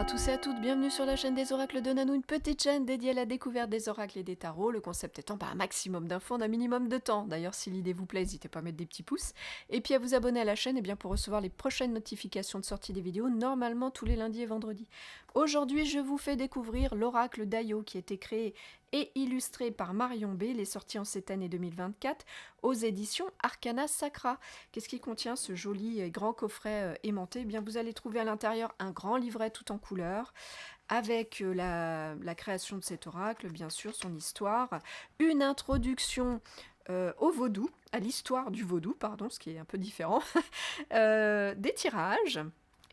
à tous et à toutes, bienvenue sur la chaîne des oracles de Nanou, une petite chaîne dédiée à la découverte des oracles et des tarots, le concept étant un maximum d'infos en un minimum de temps. D'ailleurs, si l'idée vous plaît, n'hésitez pas à mettre des petits pouces, et puis à vous abonner à la chaîne pour recevoir les prochaines notifications de sortie des vidéos, normalement tous les lundis et vendredis. Aujourd'hui, je vous fais découvrir l'oracle d'Ayo, qui a été créé et illustré par Marion B. Il est sorti en cette année 2024 aux éditions Arcana Sacra. Qu'est-ce qui contient ce joli et grand coffret aimanté? Eh bien, vous allez trouver à l'intérieur un grand livret tout en couleurs, avec la création de cet oracle, bien sûr, son histoire, une introduction au vaudou, à l'histoire du vaudou, pardon, ce qui est un peu différent, des tirages.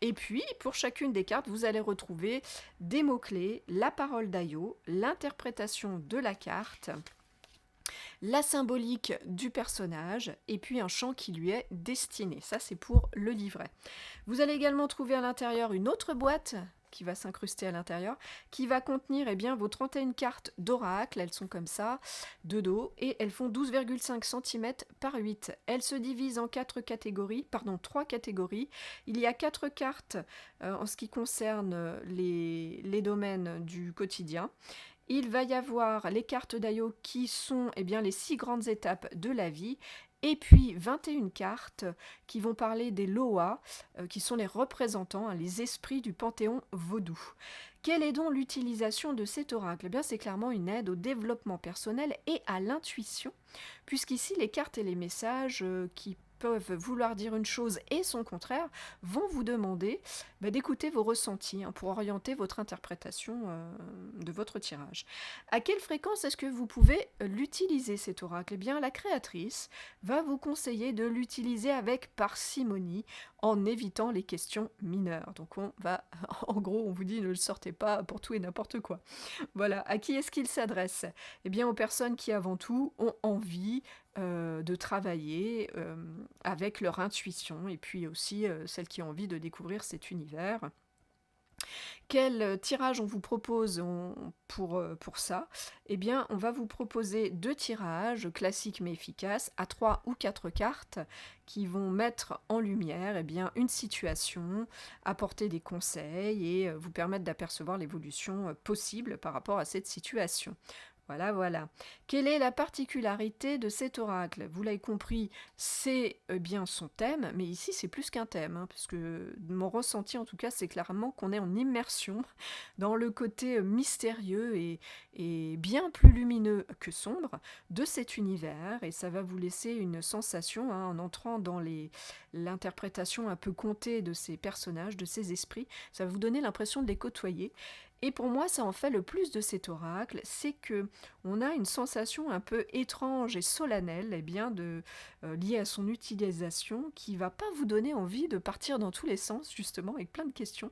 Et puis, pour chacune des cartes, vous allez retrouver des mots-clés, la parole d'Ayo, l'interprétation de la carte, la symbolique du personnage, et puis un chant qui lui est destiné. Ça, c'est pour le livret. Vous allez également trouver à l'intérieur une autre boîte qui va s'incruster à l'intérieur, qui va contenir vos 31 cartes d'oracle. Elles sont comme ça, de dos, et elles font 12,5 cm par 8. Elles se divisent en 3 catégories. Il y a 4 cartes en ce qui concerne les domaines du quotidien. Il va y avoir les cartes d'Ayo qui sont les 6 grandes étapes de la vie, et puis 21 cartes qui vont parler des Loa, qui sont les représentants, les esprits du panthéon vaudou. Quelle est donc l'utilisation de cet oracle? C'est clairement une aide au développement personnel et à l'intuition, puisqu'ici les cartes et les messages qui peuvent vouloir dire une chose et son contraire, vont vous demander d'écouter vos ressentis pour orienter votre interprétation de votre tirage. À quelle fréquence est-ce que vous pouvez l'utiliser, cet oracle? La créatrice va vous conseiller de l'utiliser avec parcimonie, en évitant les questions mineures. Donc en gros, on vous dit ne le sortez pas pour tout et n'importe quoi. Voilà. À qui est-ce qu'il s'adresse? Aux personnes qui avant tout ont envie de travailler avec leur intuition, et puis aussi celles qui ont envie de découvrir cet univers. Quel tirage on vous propose pour ça? On va vous proposer 2 tirages classiques mais efficaces à 3 ou 4 cartes qui vont mettre en lumière une situation, apporter des conseils et vous permettre d'apercevoir l'évolution possible par rapport à cette situation. Voilà. Quelle est la particularité de cet oracle? Vous l'avez compris, c'est bien son thème, mais ici c'est plus qu'un thème, parce que mon ressenti en tout cas, c'est clairement qu'on est en immersion dans le côté mystérieux et bien plus lumineux que sombre de cet univers, et ça va vous laisser une sensation, en entrant dans l'interprétation un peu contée de ces personnages, de ces esprits, ça va vous donner l'impression de les côtoyer. Et pour moi, ça en fait le plus de cet oracle, c'est que on a une sensation un peu étrange et solennelle, liée à son utilisation, qui va pas vous donner envie de partir dans tous les sens, justement, avec plein de questions,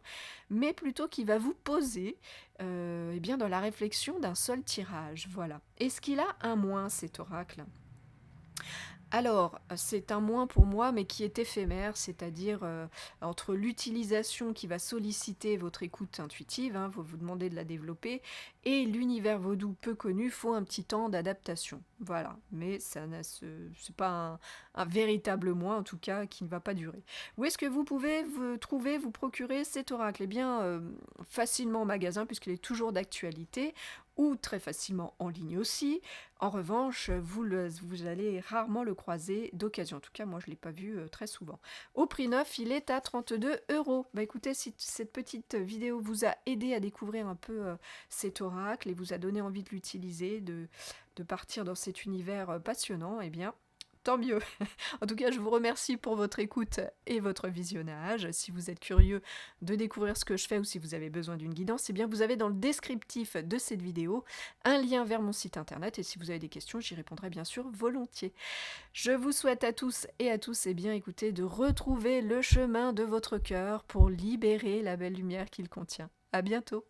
mais plutôt qui va vous poser dans la réflexion d'un seul tirage. Voilà. Est-ce qu'il a un moins, cet oracle? Alors, c'est un moins pour moi, mais qui est éphémère, c'est-à-dire entre l'utilisation qui va solliciter votre écoute intuitive, vous demandez de la développer, et l'univers vaudou peu connu, faut un petit temps d'adaptation. Voilà, mais c'est pas un véritable moins, en tout cas, qui ne va pas durer. Où est-ce que vous pouvez vous procurer cet oracle? Facilement en magasin, puisqu'il est toujours d'actualité, ou très facilement en ligne aussi. En revanche, vous allez rarement le croiser d'occasion. En tout cas, moi, je ne l'ai pas vu très souvent. Au prix neuf, il est à 32 €. Écoutez, si cette petite vidéo vous a aidé à découvrir un peu cet oracle et vous a donné envie de l'utiliser, de partir dans cet univers passionnant, tant mieux. En tout cas, je vous remercie pour votre écoute et votre visionnage. Si vous êtes curieux de découvrir ce que je fais ou si vous avez besoin d'une guidance, vous avez dans le descriptif de cette vidéo un lien vers mon site internet, et si vous avez des questions, j'y répondrai bien sûr volontiers. Je vous souhaite à tous et à tous écoutez, de retrouver le chemin de votre cœur pour libérer la belle lumière qu'il contient. À bientôt.